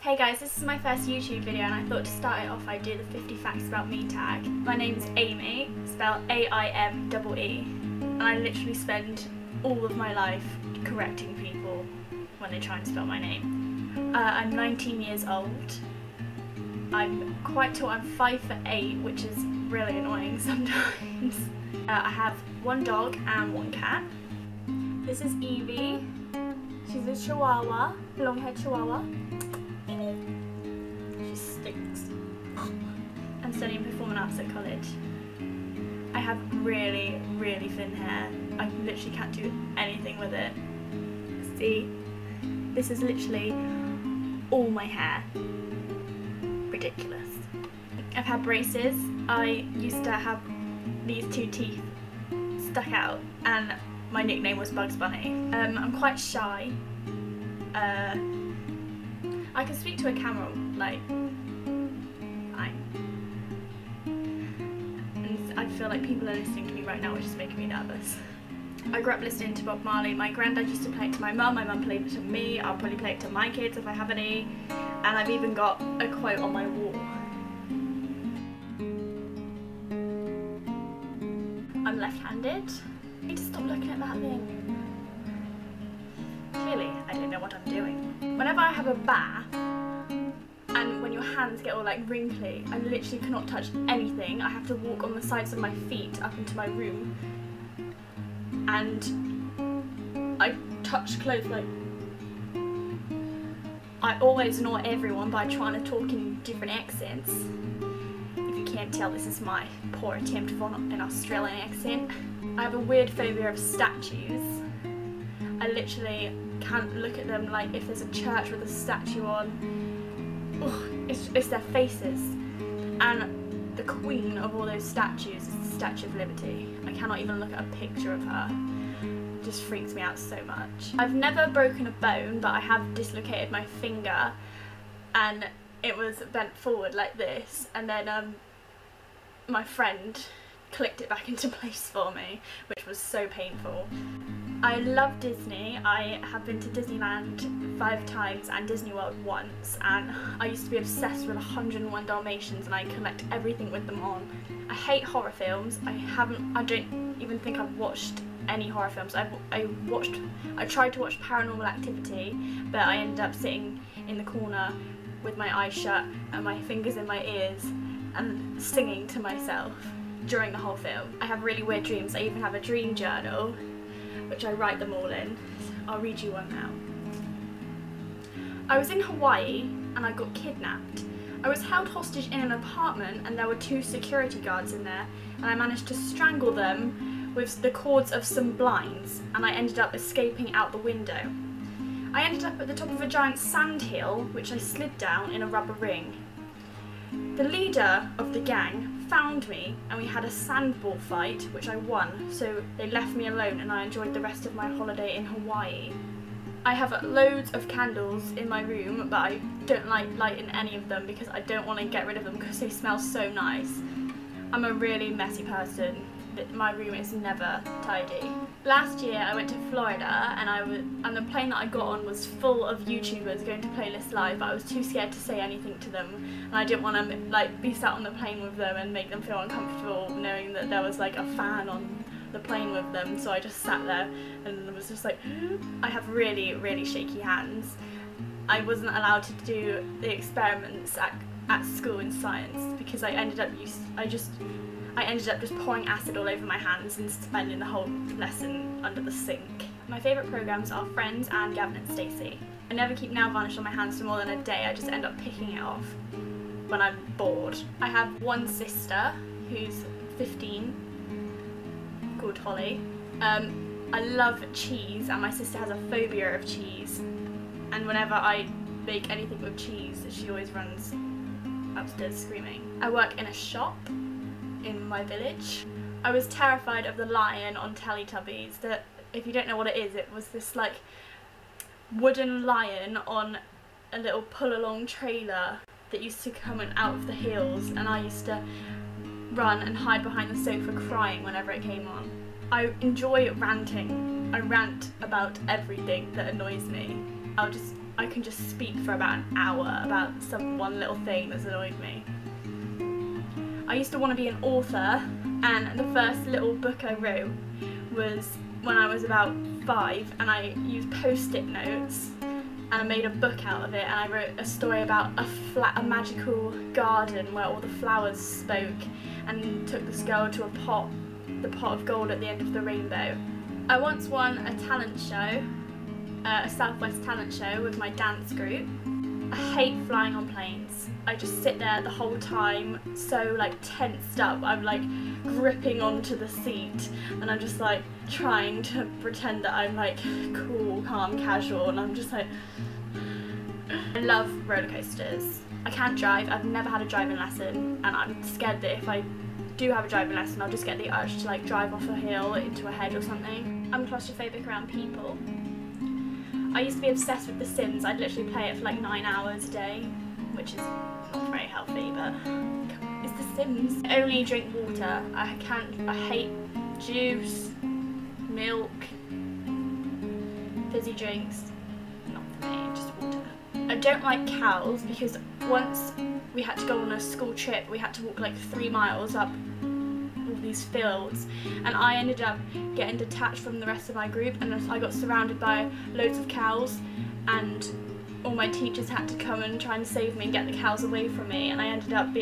Hey guys, this is my first YouTube video and I thought to start it off I'd do the 50 facts about me tag. My name's Amy, spelled A-I-M-E-E, and I literally spend all of my life correcting people when they try and spell my name. I'm 19 years old. I'm quite tall, I'm 5'8", which is really annoying sometimes. I have one dog and one cat. This is Evie. She's a Chihuahua, long-haired Chihuahua. She stinks. I'm studying performing arts at college. I have really, really thin hair. I literally can't do anything with it. See? This is literally all my hair. Ridiculous. I've had braces. I used to have these two teeth stuck out and my nickname was Bugs Bunny. I'm quite shy. I can speak to a camera, like, fine. And I feel like people are listening to me right now, which is making me nervous. I grew up listening to Bob Marley. My granddad used to play it to my mum played it to me, I'll probably play it to my kids if I have any. And I've even got a quote on my wall. I'm left-handed. I need to stop looking at that thing. Clearly, I don't know what I'm doing. Whenever I have a bath, and when your hands get all like wrinkly, I literally cannot touch anything. I have to walk on the sides of my feet up into my room, and I touch clothes like... I always ignore everyone by trying to talk in different accents. If you can't tell, this is my poor attempt of an Australian accent. I have a weird phobia of statues. I literally can't look at them, like if there's a church with a statue on. Ugh, it's their faces. And the queen of all those statues is the Statue of Liberty. I cannot even look at a picture of her. It just freaks me out so much. I've never broken a bone, but I have dislocated my finger and it was bent forward like this, and then my friend clicked it back into place for me, which was so painful. I love Disney. I have been to Disneyland 5 times and Disney World once, and I used to be obsessed with 101 Dalmatians and I collect everything with them on. I hate horror films. I don't even think I've watched any horror films. I tried to watch Paranormal Activity, but I ended up sitting in the corner with my eyes shut and my fingers in my ears and singing to myself during the whole film. I have really weird dreams. I even have a dream journal, which I write them all in. I'll read you one now. I was in Hawaii and I got kidnapped. I was held hostage in an apartment and there were 2 security guards in there, and I managed to strangle them with the cords of some blinds, and I ended up escaping out the window. I ended up at the top of a giant sandhill, which I slid down in a rubber ring. The leader of the gang found me and we had a sandball fight, which I won, so they left me alone and I enjoyed the rest of my holiday in Hawaii. I have loads of candles in my room, but I don't like lighting any of them because I don't want to get rid of them because they smell so nice. I'm a really messy person. My room is never tidy. Last year I went to Florida and the plane that I got on was full of YouTubers going to Playlist Live, but I was too scared to say anything to them and I didn't want to like be sat on the plane with them and make them feel uncomfortable knowing that there was like a fan on the plane with them, so I just sat there and was just like I have really, really shaky hands. I wasn't allowed to do the experiments at school in science because I ended up just pouring acid all over my hands and spending the whole lesson under the sink. My favourite programmes are Friends and Gavin and Stacey. I never keep nail varnish on my hands for more than a day, I just end up picking it off when I'm bored. I have one sister who's 15, called Holly. I love cheese and my sister has a phobia of cheese, and whenever I make anything with cheese she always runs upstairs screaming. I work in a shop in my village. I was terrified of the lion on Teletubbies. That, if you don't know what it is, it was this like wooden lion on a little pull-along trailer that used to come out of the hills, and I used to run and hide behind the sofa crying whenever it came on. I enjoy ranting. I rant about everything that annoys me. I'll just I can just speak for about an hour about some one little thing that's annoyed me. I used to want to be an author, and the first little book I wrote was when I was about 5, and I used post-it notes and I made a book out of it, and I wrote a story about a magical garden where all the flowers spoke, and took this girl to the pot of gold at the end of the rainbow. I once won a talent show, a Southwest talent show with my dance group. I hate flying on planes. I just sit there the whole time, so like tensed up. I'm like gripping onto the seat, and I'm just like trying to pretend that I'm like cool, calm, casual, and I'm just like, I love roller coasters. I can't drive. I've never had a driving lesson, and I'm scared that if I do have a driving lesson, I'll just get the urge to like drive off a hill into a hedge or something. I'm claustrophobic around people. I used to be obsessed with The Sims. I'd literally play it for like 9 hours a day, which is not very healthy, but it's The Sims. I only drink water. I hate juice, milk, fizzy drinks. Not for me, just water. I don't like cows because once we had to go on a school trip, we had to walk like 3 miles up all these fields, and I ended up getting detached from the rest of my group, and I got surrounded by loads of cows, and all my teachers had to come and try and save me and get the cows away from me, and I ended up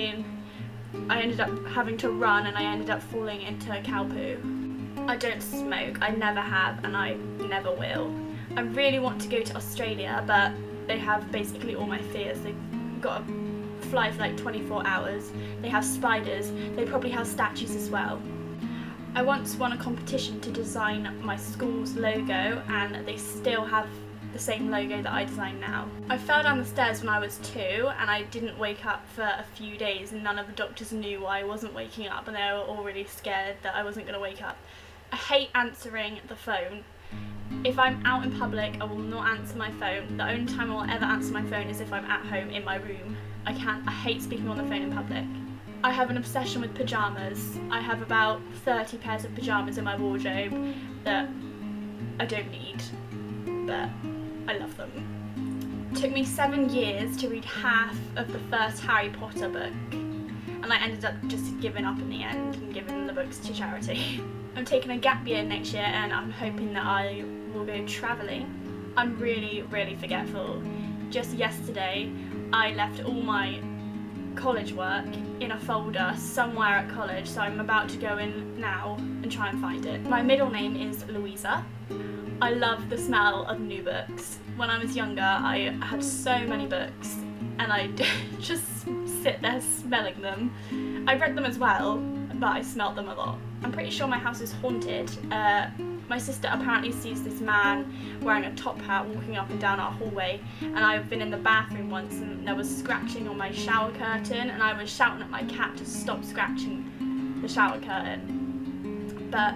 having to run, and I ended up falling into cow poo. I don't smoke. I never have, and I never will. I really want to go to Australia, but they have basically all my fears. They've got to fly for like 24 hours. They have spiders. They probably have statues as well. I once won a competition to design my school's logo, and they still have the same logo that I design now. I fell down the stairs when I was 2, and I didn't wake up for a few days, and none of the doctors knew why I wasn't waking up, and they were already scared that I wasn't going to wake up. I hate answering the phone. If I'm out in public, I will not answer my phone. The only time I will ever answer my phone is if I'm at home in my room. I hate speaking on the phone in public. I have an obsession with pyjamas. I have about 30 pairs of pyjamas in my wardrobe that I don't need, but I love them. It took me 7 years to read half of the first Harry Potter book, and I ended up just giving up in the end and giving the books to charity. I'm taking a gap year next year, and I'm hoping that I will go travelling. I'm really, really forgetful. Just yesterday, I left all my college work in a folder somewhere at college, so I'm about to go in now and try and find it. My middle name is Louisa. I love the smell of new books. When I was younger, I had so many books, and I just sit there smelling them. I read them as well, but I smelt them a lot. I'm pretty sure my house is haunted. My sister apparently sees this man wearing a top hat walking up and down our hallway, and I've been in the bathroom once and there was scratching on my shower curtain, and I was shouting at my cat to stop scratching the shower curtain. But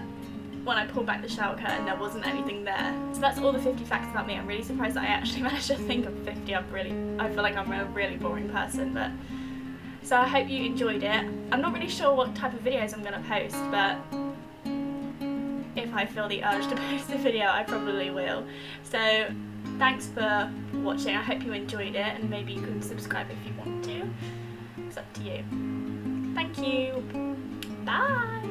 when I pulled back the shower curtain, there wasn't anything there. So that's all the 50 facts about me. I'm really surprised that I actually managed to think of 50. I feel like I'm a really boring person, but so I hope you enjoyed it. I'm not really sure what type of videos I'm going to post, but if I feel the urge to post a video, I probably will. So thanks for watching. I hope you enjoyed it, and maybe you can subscribe if you want to. It's up to you. Thank you. Bye.